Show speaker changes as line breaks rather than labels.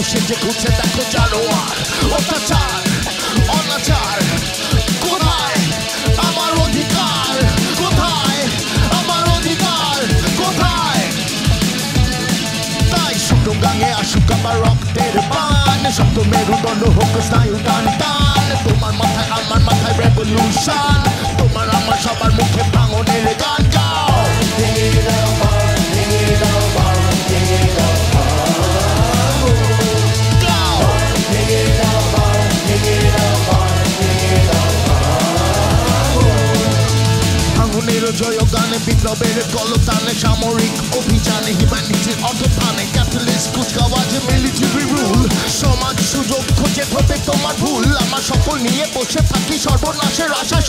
মানুষের যে ঘুরছে দেখো জানোয়ার অত্যাচার অনাচার কোথায় আমার অধিকার কোথায় আমার অধিকার কোথায় তাই শুকনো গাঙে আসুক আমার রক্তের বান শব্দ মেরুদণ্ড হোক স্নায়ু টান টান তোমার মাথায় আমার মাথায় রেভলিউশন তোমার আমার সবার মুখে ভাঙনের গান গাও জয় গানে বিপ্লবের কলতানে সামরিক অভিযানে হিউম্যানিটির অর্থথানে ক্যাপিটালিস্ট কুচকাওয়াজে মিলিটারি রুল সমাজ সুযোগ খোঁজে ধরবে তোমার ভুল আমার সকল নিয়ে বসে থাকি সর্বনাশের আশা